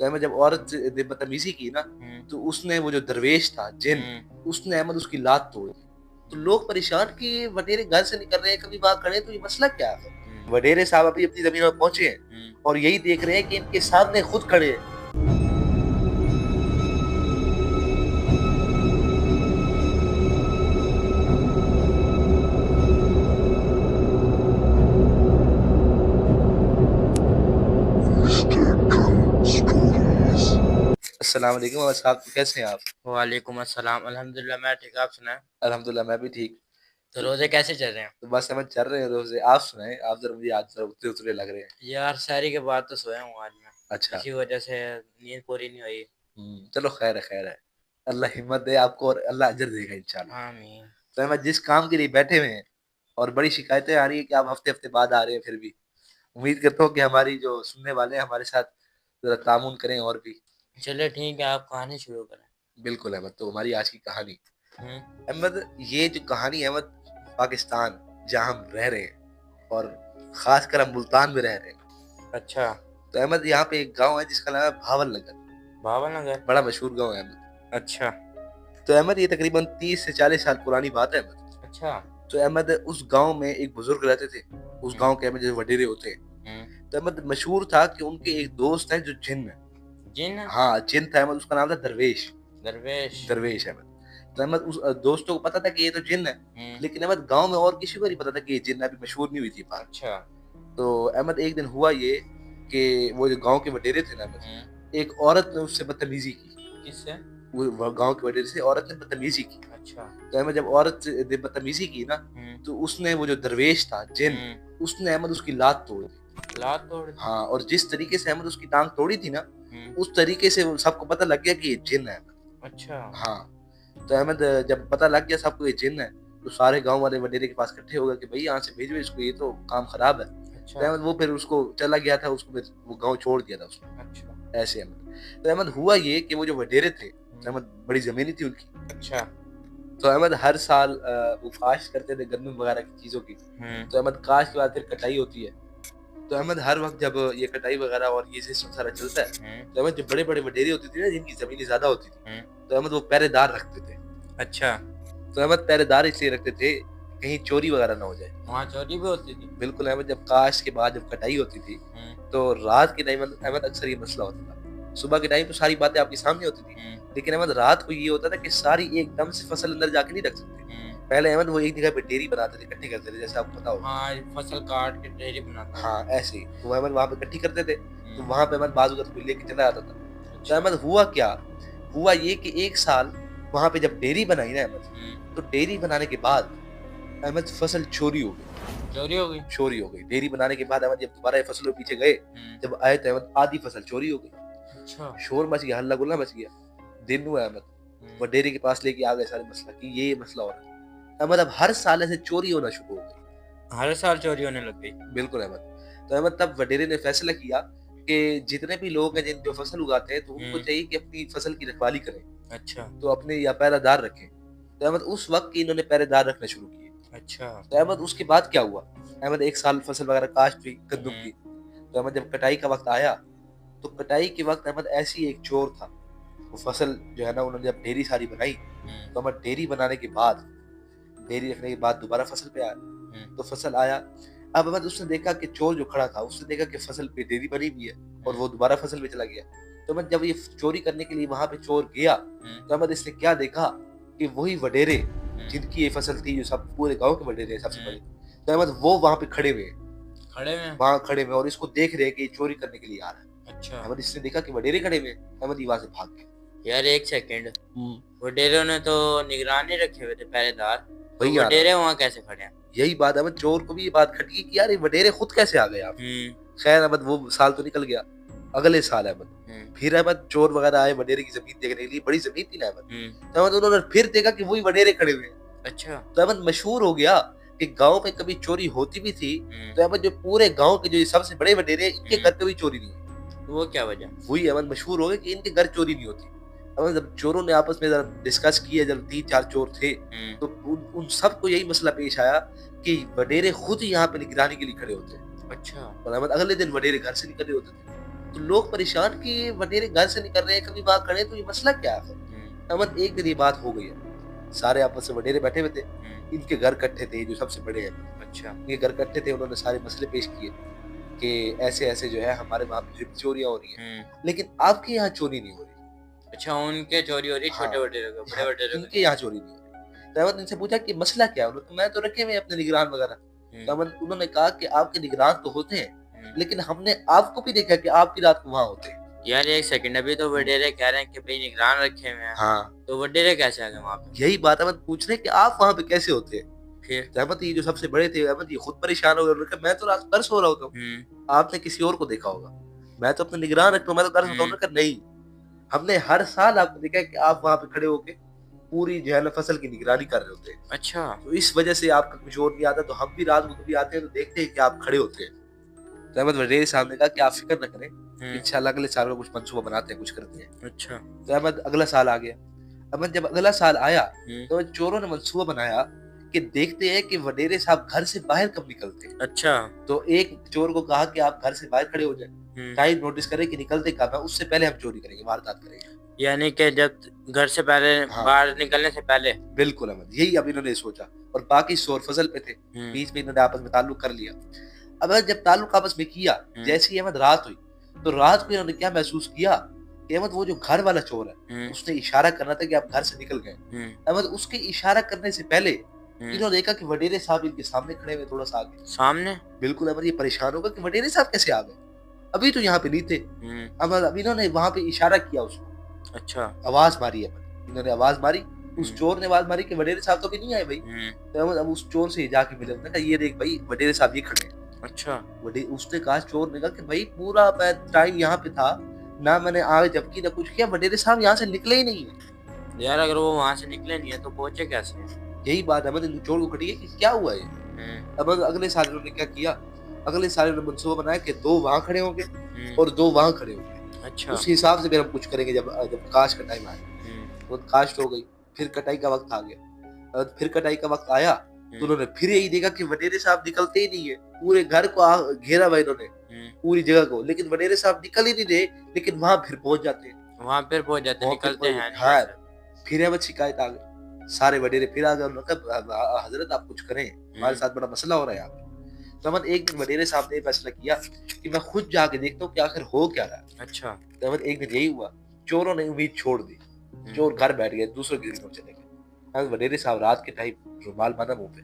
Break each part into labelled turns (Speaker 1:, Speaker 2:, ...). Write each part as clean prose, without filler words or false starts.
Speaker 1: तो अहमद जब औरत से बदतमीजी की ना, तो उसने वो जो दरवेश था जिन, उसने अहमद उसकी लात तोड़ दी। तो लोग परेशान कि ये वडेरे घर से निकल रहे हैं, कभी वहां खड़े, तो ये मसला क्या है? वडेरे साहब अभी अपनी जमीन पर पहुंचे हैं और यही देख रहे हैं कि इनके सामने खुद खड़े हैं। अस्सलाम वालेकुम अवैस साहब, कैसे हैं आप?
Speaker 2: वालेकुम अस्सलाम। अल्हम्दुलिल्लाह मैं ठीक, आप सुनाएं।
Speaker 1: अल्हम्दुलिल्लाह मैं भी ठीक।
Speaker 2: तो रोजे कैसे चल रहे हैं?
Speaker 1: तो बस अहमद चल रहे हैं रोज़े। आप सुनाएँ, आप ज़रा मुझे आज ज़रा उतरे-उतरे लग रहे हैं।
Speaker 2: यार सहरी के बाद तो सोया हूँ आज मैं,
Speaker 1: अच्छा।
Speaker 2: इसी वजह से नींद पूरी नहीं हुई।
Speaker 1: चलो खैर है, खैर है। अल्लाह हिम्मत दे आपको और अल्लाह अजर देगा इंशाल्लाह।
Speaker 2: आमीन।
Speaker 1: तो अहमद जिस काम के लिए बैठे हुए हैं और बड़ी शिकायतें आ रही हैं कि आप हफ्ते-हफ्ते बाद आ रहे हैं फिर भी। उम्मीद करता हूँ कि हमारी जो सुनने वाले हैं हमारे साथ ज़रा तामुन करें और भी।
Speaker 2: चलिए ठीक है, आप कहानी शुरू करें।
Speaker 1: बिल्कुल अहमद, तो हमारी आज की कहानी।
Speaker 2: हम्म।
Speaker 1: अहमद ये जो कहानी है अहमद, पाकिस्तान जहाँ हम रह रहे हैं और ख़ासकर हम मुल्तान में रह रहे हैं।
Speaker 2: अच्छा।
Speaker 1: तो अहमद यहाँ पे एक गाँव है जिसका नाम है भावल नगर।
Speaker 2: भावल नगर।
Speaker 1: बड़ा मशहूर गाँव है अहमद।
Speaker 2: अच्छा।
Speaker 1: तो अहमद ये तकरीबन 30 से 40 साल पुरानी बात है अहमद।
Speaker 2: अच्छा।
Speaker 1: तो अहमद उस गाँव में एक बुजुर्ग रहते थे। उस गाँव के अहमद जैसे वडेरे होते हैं। तो अहमद मशहूर था कि उनके एक दोस्त हैं जो जिन है।
Speaker 2: जिन?
Speaker 1: हाँ, जिन था अहमद, उसका नाम था दरवेश।
Speaker 2: दरवेश।
Speaker 1: दरवेश अहमद। तो अहमद उस दोस्तों को पता था कि ये तो जिन है, लेकिन अहमद गाँव में और किसी को नहीं पता था कि ये जिन है, अभी मशहूर नहीं हुई थी बात।
Speaker 2: अच्छा।
Speaker 1: तो अहमद एक दिन हुआ ये कि वो जो गाँव के वडेरे थे ना अहमद, एक औरत ने उससे बदतमीजी की।
Speaker 2: किससे?
Speaker 1: वो गाँव के वडेरे से औरत ने बदतमीजी की।
Speaker 2: अच्छा।
Speaker 1: तो अहमद जब औरत से बदतमीजी की ना, तो उसने वो जो दरवेश था जिन, उसने अहमद उसकी लात तोड़ दी।
Speaker 2: लात तोड़ दी?
Speaker 1: हाँ, और जिस तरीके से अहमद उसकी टांग तोड़ी थी ना, उस तरीके से वो सबको पता लग गया कि ये जिन है अहमद।
Speaker 2: अच्छा।
Speaker 1: हाँ, तो अहमद जब पता लग गया सबको ये जिन है, तो सारे गाँव वाले वडेरे के पास इकट्ठे हो गए कि भई यहाँ से भेजो इसको, ये तो काम खराब है। तो
Speaker 2: अच्छा।
Speaker 1: अहमद वो फिर उसको चला गया था, उसको फिर वो गाँव छोड़ दिया था उसने।
Speaker 2: अच्छा।
Speaker 1: ऐसे अहमद। तो अहमद हुआ ये कि वो जो वडेरे थे, अहमद बड़ी ज़मीनें थी उनकी।
Speaker 2: अच्छा।
Speaker 1: तो अहमद हर साल वो काश्त करते थे गंदम वगैरह की चीज़ों की। तो अहमद काश्त के बाद फिर कटाई होती है। तो अहमद हर वक़्त जब ये कटाई वगैरह और ये सिस्टम सारा चलता है, तो अहमद जो बड़े-बड़े वडेरे होते थे ना जिनकी ज़मीनें ज़्यादा होती थी, तो अहमद वो पहरेदार रखते थे।
Speaker 2: अच्छा।
Speaker 1: तो अहमद पहरेदार इसलिए रखते थे, कहीं चोरी वगैरह ना हो जाए।
Speaker 2: वहाँ चोरी भी होती थी?
Speaker 1: बिल्कुल अहमद, जब काश्त के बाद जब कटाई होती थी, तो रात के टाइम अहमद अक्सर ये मसला होता था। सुबह के टाइम तो सारी बातें आपके सामने होती थी, लेकिन अहमद रात को ये होता था कि सारी एकदम से फसल अंदर जाके नहीं रख सकते। पहले अहमद वो एक जगह पे डेरी बनाते थे, इकट्ठी करते थे, जैसे आपको पता होगा।
Speaker 2: हाँ, फसल काट के ढेरी बनाते थे।
Speaker 1: हाँ, ऐसे ही। तो अहमद वहाँ पे इकट्ठी करते थे, तो वहाँ पे अहमद बाज़ वक़्त कोई लेके चला जाता था। तो अहमद हुआ क्या? हुआ ये कि एक साल वहाँ पे जब डेयरी बनाई ना अहमद, तो डेयरी बनाने के बाद अहमद फसल चोरी हो गई।
Speaker 2: चोरी हो गई?
Speaker 1: चोरी हो गई। डेयरी बनाने के बाद अहमद जब दोबारा ये फसलों के पीछे गए, जब आए तो अहमद आधी फसल चोरी हो गई।
Speaker 2: अच्छा।
Speaker 1: शोर मच गया, हल्ला-गुल्ला मच गया। दिन हुआ अहमद, वो डेयरी के पास लेके आ गए सारे मसला कि ये मसला हो रहा है। अहमद अब हर साल ऐसे चोरी होना शुरू हो गई।
Speaker 2: हर साल चोरी होने लग गई?
Speaker 1: बिल्कुल अहमद। तो अहमद तब वडेरे ने फैसला किया कि जितने भी लोग हैं जिन जो फसल उगाते हैं, तो उनको चाहिए कि अपनी फसल की रखवाली करें।
Speaker 2: अच्छा।
Speaker 1: तो अपने या पहरेदार रखें। तो अहमद उस वक़्त की इन्होंने पहरेदार रखने शुरू किए।
Speaker 2: अच्छा।
Speaker 1: तो अहमद उसके बाद क्या हुआ? अहमद एक साल फसल वगैरह काश्त हुई गंदम की। तो अहमद जब कटाई का वक़्त आया, तो कटाई के वक़्त अहमद ऐसे ही एक चोर था। वो फसल जो है ना उन्होंने जब ढेरी सारी बनाई, तो अहमद ढेरी बनाने के बाद, ढेरी रखने के बाद दोबारा फसल पे आया। तो फसल आया, अब अहमद उसने देखा कि चोर जो खड़ा था, उसने देखा कि फसल पे ढेरी बनी हुई है और वो दोबारा फसल पे चला गया। तो अहमद जब ये चोरी करने के लिए वहाँ पे चोर गया, तो अहमद इसने क्या देखा कि वही वडेरे जिनकी ये फसल थी, जो सब पूरे गाँव के वडेरे हैं सबसे बड़े, तो अहमद वो वहाँ पे खड़े हुए हैं।
Speaker 2: खड़े में?
Speaker 1: वहाँ खड़े हुए हैं और इसको देख रहे हैं कि ये चोरी करने के लिए आ रहा है।
Speaker 2: अच्छा।
Speaker 1: अहमद इसने देखा कि वडेरे खड़े हुए हैं, अहमद ये वहाँ से भाग गया।
Speaker 2: यार एक सेकंड, वडेरों ने तो निगरानी रखे हुए थे पहरेदार, तो
Speaker 1: वही यार,
Speaker 2: वडेरे वहाँ कैसे खड़े हैं?
Speaker 1: यही बात अहमद, चोर को भी ये बात खटकी कि यार ये वडेरे खुद कैसे आ गए आप। खैर अहमद वो साल तो निकल गया। अगले साल अहमद फिर अहमद चोर वगैरह आए वडेरे की जमीन देखने के लिए, बड़ी जमीन थी ना अहमद। तो अहमद उन्होंने फिर देखा कि वही वडेरे खड़े हुए हैं।
Speaker 2: अच्छा।
Speaker 1: तो अहमद मशहूर हो गया कि गांव में कभी चोरी होती भी थी, तो अहमद जो पूरे गांव के जो सबसे बड़े वडेरे हैं, इनके घर कभी चोरी नहीं हुई।
Speaker 2: वो क्या वजह?
Speaker 1: वही अहमद मशहूर हो गए कि इनके घर चोरी नहीं होती। अहमद जब चोरों ने आपस में जरा डिस्कस किया, जब 3-4 चोर थे, तो उन सबको यही मसला पेश आया कि वडेरे खुद यहाँ पे निगरानी के लिए खड़े होते हैं।
Speaker 2: अच्छा।
Speaker 1: और अहमद अगले दिन वडेरे घर से निकले होते थे। तो लोग परेशान कि ये वडेरे घर से निकल रहे हैं, कभी वहाँ खड़े हैं, तो ये मसला क्या है? अहमद एक दिन ये बात हो गई है, सारे आपस में वडेरे बैठे हुए थे, इनके घर इकट्ठे थे जो सबसे बड़े हैं,
Speaker 2: अच्छा।
Speaker 1: ये घर इकट्ठे थे, उन्होंने सारे मसले पेश किए कि ऐसे-ऐसे जो है हमारे वहाँ पे चोरियाँ हो रही हैं, लेकिन आपके यहाँ चोरी नहीं हो रही।
Speaker 2: अच्छा, उनके चोरी हो रही
Speaker 1: हाँ,
Speaker 2: छोटे वडेरे को, बड़े
Speaker 1: हाँ,
Speaker 2: वडेरे को
Speaker 1: इनके यहाँ चोरी नहीं हो रही। तो अहमद इनसे पूछा कि मसला क्या है? उन्होंने मैं तो रखे हुए हैं अपने निगरान वगैरह। तो अहमद उन्होंने कहा कि आपके निगरान तो होते हैं, लेकिन हमने आपको भी देखा कि आप भी रात को वहाँ होते हैं।
Speaker 2: यार एक सेकंड, अभी तो वडेरे कह रहे हैं कि भाई निगरान रखे हुए हैं,
Speaker 1: हाँ,
Speaker 2: तो वडेरे कैसे आ गए वहाँ पे?
Speaker 1: यही बात अहमद पूछ रहे हैं कि आप वहाँ पे कैसे होते हैं?
Speaker 2: फिर?
Speaker 1: तो अहमद ये जो सबसे बड़े थे, अहमद ये खुद परेशान हो गए। उन्होंने कहा मैं तो रात को घर सो रहा होता हूँ, आपने किसी और को देखा होगा। मैं तो अपने निगरान रखता हूँ, मैं तो घर सोता हूँ। उन्होंने कहा नहीं, हमने हर साल आपको देखा है कि आप वहाँ पे खड़े होके पूरी जो है ना फसल की निगरानी कर रहे होते हैं।
Speaker 2: अच्छा।
Speaker 1: तो इस वजह से आपका कुछ और नहीं आता, तो हम भी रात को कभी आते हैं तो देखते हैं कि आप खड़े होते हैं। तो अहमद वजीर साहब ने कहा कि आप फिक्र न करें, इंशाल्लाह अगले साल में कुछ मंसूबा बनाते हैं, कुछ करते हैं।
Speaker 2: अच्छा।
Speaker 1: तो अहमद अगला साल आ गया। अहमद जब अगला साल आया तो चोरों ने मंसूबा बनाया कि देखते हैं कि वडेरे साहब घर से बाहर कब निकलते हैं।
Speaker 2: अच्छा।
Speaker 1: तो एक चोर को कहा कि आप घर से बाहर खड़े हो जाए, टाइम नोटिस करें कि निकलते कब है, उससे पहले हम चोरी करेंगे, वारदात करेंगे।
Speaker 2: यानी कि जब घर से पहले,
Speaker 1: हाँ,
Speaker 2: बाहर निकलने से पहले।
Speaker 1: बिल्कुल अहमद, यही अब इन्होंने सोचा। और बाकी शोर फजल पे थे, बीच में इन्होंने आपस में ताल्लुक कर लिया। अब जब ताल्लुक आपस में किया, जैसे ही अहमद रात हुई, तो रात को इन्होंने क्या महसूस किया कि अहमद वो जो घर वाला चोर है, उसने इशारा करना था कि आप घर से निकल गए। अहमद उसके इशारा करने से पहले इन्होंने देखा कि वडेरे साहब इनके सामने खड़े हुए, थोड़ा सा आगे।
Speaker 2: सामने?
Speaker 1: बिल्कुल अहमद ये परेशान होगा कि वडेरे साहब कैसे आ गए, अभी तो यहाँ पे नहीं थे। अब इन्होंने वहां पे इशारा किया उसको।
Speaker 2: अच्छा।
Speaker 1: आवाज मारी है, इन्होंने आवाज मारी, उस चोर ने आवाज मारी कि वडेरे साहब तो अभी नहीं आए भाई। तो अब उस चोर से जाके मिले, उसने कहा ये देख भाई वडेरे साहब ये खड़े हैं।
Speaker 2: अच्छा।
Speaker 1: उसने कहा, चोर ने कहा कि भाई पूरा टाइम यहाँ पे था ना, मैंने आगे जबकि ना कुछ किया, वडेरे साहब यहाँ से निकले ही नहीं है।
Speaker 2: यार अगर वो वहां से निकले नहीं है तो पहुंचे कैसे?
Speaker 1: यही बात है, मतलब चोर को खड़ी है कि क्या हुआ है। अब अगले साल उन्होंने क्या किया, अगले साल उन्होंने मंसूबा बनाया कि 2 वहां खड़े होंगे और 2 वहां खड़े होंगे।
Speaker 2: अच्छा।
Speaker 1: उस हिसाब से फिर हम कुछ करेंगे। जब जब काश का टाइम आया, तो काश हो गई, फिर कटाई का वक्त आ गया। फिर कटाई का वक्त आया तो उन्होंने फिर यही देखा कि वडेरे साहब निकलते ही नहीं है। पूरे घर को घेरा हुआ इन्होंने, पूरी जगह को, लेकिन वडेरे साहब निकल ही नहीं रहे। लेकिन वहां फिर पहुंच जाते हैं,
Speaker 2: वहां फिर पहुंच जाते हैं, निकलते हैं नहीं।
Speaker 1: हाँ, फिर अहमद शिकायत आ गई, सारे वडेरे फिर आ गए। उन्होंने कहा हजरत आप कुछ करें, हमारे साथ बड़ा मसला हो रहा है यहाँ पे। तो अहमद एक दिन वडेरे साहब ने फैसला किया कि मैं खुद जाके देखता हूँ कि आखिर हो क्या रहा है।
Speaker 2: अच्छा।
Speaker 1: तो अहमद एक दिन यही हुआ, चोरों ने उम्मीद छोड़ दी, चोर घर बैठ गए, दूसरों की तरफ चले गए। वडेरे साहब रात के टाइम रुमाल बांधा मुंह पे,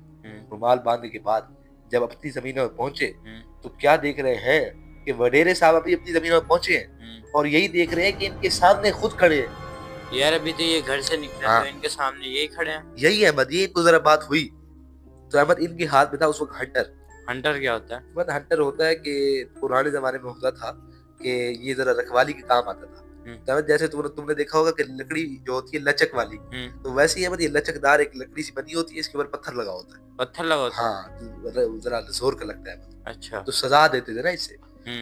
Speaker 1: रुमाल बांधने के बाद जब अपनी जमीनों में पहुंचे तो क्या देख रहे हैं कि वडेरे साहब अभी अपनी जमीनों में पहुंचे हैं और यही देख रहे हैं कि इनके सामने खुद खड़े हैं।
Speaker 2: यार अभी तो ये घर से निकले, तो इनके सामने यही खड़े हैं।
Speaker 1: यही अहमद, ये तो जरा बात हुई। तो अहमद इनके हाथ में था उस वक्त हंटर।
Speaker 2: हंटर क्या होता है?
Speaker 1: अहमद हंटर होता है कि पुराने जमाने में होता था कि ये जरा रखवाली के काम आता था। तो जैसे तुमने देखा होगा कि लकड़ी जो होती है लचक वाली, तो वैसे ही ये लचकदार एक लकड़ी सी बनी होती है, इसके ऊपर पत्थर लगा होता है।
Speaker 2: पत्थर लगा होता है?
Speaker 1: हाँ, जरा जोर का लगता है।
Speaker 2: अच्छा।
Speaker 1: तो सजा देते थे ना इससे।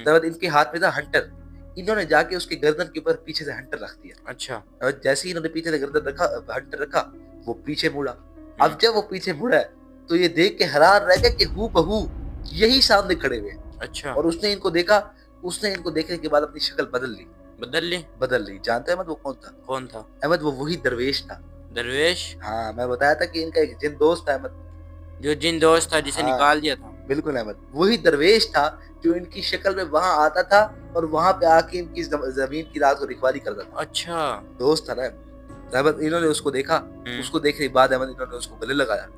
Speaker 1: तो इनके हाथ में था हंटर, इन्होंने जाके उसके गर्दन के ऊपर पीछे से हंटर रख दिया।
Speaker 2: अच्छा।
Speaker 1: और जैसे ही इन्होंने पीछे से गर्दन रखा, हंटर रखा, वो पीछे मुड़ा। अब जब वो पीछे मुड़ा है तो ये देख के हैरान रह गया कि हूबहू यही सामने खड़े हुए।
Speaker 2: अच्छा।
Speaker 1: और उसने इनको देखा, उसने इनको देखने के बाद अपनी शक्ल बदल ली। जानते हैं अहमद वो कौन था?
Speaker 2: कौन था?
Speaker 1: अहमद वो वही दरवेश था।
Speaker 2: दरवेश?
Speaker 1: हाँ, मैं बताया था कि इनका एक जिन दोस्त था अहमद,
Speaker 2: जो जिन दोस्त था जिसे निकाल दिया था।
Speaker 1: बिल्कुल अहमद, वही दरवेश था जो इनकी शक्ल में वहां आता था और वहां पे आके इनकी जमीन की रात को रखवाली करता था।
Speaker 2: अच्छा।
Speaker 1: दोस्त था ना अहमद। इन्होंने उसको देखा, उसको देखने के बाद अहमद इन्होंने उसको गले लगाया।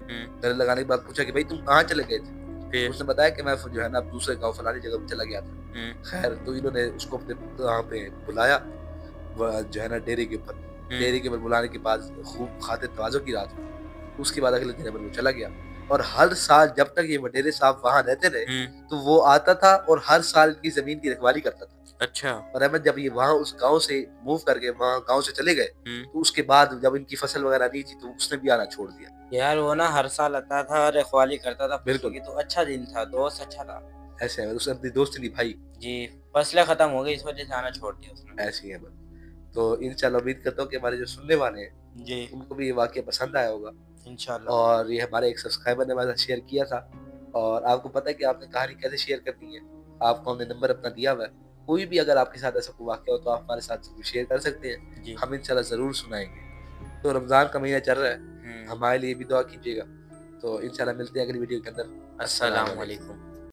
Speaker 1: गले लगाने के बाद पूछा कि भाई तुम कहाँ चले गए थे? उसने बताया कि मैं जो है ना दूसरे गांव फलानी जगह पे चला गया था। खैर, तो इन्होंने उसको अपने वहां पे बुलाया, जो है ना डेरे के ऊपर बुलाने के बाद खूब खातिर तवाज़ो की रात हुई। उसके बाद अगले दिन वो चला गया और हर साल जब तक ये वडेरे साहब वहां रहते रहे तो वो आता था और हर साल की जमीन की रखवाली करता था।
Speaker 2: अच्छा।
Speaker 1: और अहमद जब ये वहां उस गांव से मूव करके वहां गांव से चले गए तो उसके बाद जब इनकी फसल वगैरह नहीं थी तो उसने भी आना छोड़ दिया।
Speaker 2: यार वो ना हर साल आता था, रखवाली करता था।
Speaker 1: बिल्कुल।
Speaker 2: तो अच्छा दिन था, दोस्त अच्छा था।
Speaker 1: ऐसे है, उसने अपनी दोस्ती निभाई
Speaker 2: जी। फसलें खत्म हो गई, इस वजह से आना छोड़ दिया उसने।
Speaker 1: ऐसी है। तो इंशाल्लाह उम्मीद करता हूँ कि हमारे जो सुनने वाले हैं
Speaker 2: जी,
Speaker 1: उनको भी ये वाकया पसंद आया होगा
Speaker 2: इंशाल्लाह।
Speaker 1: और ये हमारे एक सब्सक्राइबर ने हमारे साथ शेयर किया था और आपको पता है कि आपने कहानी कैसे शेयर करनी है। आपको हमने नंबर अपना दिया हुआ है, कोई भी अगर आपके साथ ऐसा कोई वाक़या हो तो आप हमारे साथ शेयर कर सकते हैं,
Speaker 2: जी।
Speaker 1: हम इंशाल्लाह ज़रूर सुनाएँगे। तो रमज़ान का महीना चल रहा है,
Speaker 2: हम्म।
Speaker 1: हमारे लिए भी दुआ कीजिएगा। तो इंशाल्लाह मिलते हैं अगली वीडियो के अंदर। अस्सलाम
Speaker 2: अस्सलाम
Speaker 1: वालेकुम।
Speaker 2: वालेकुम।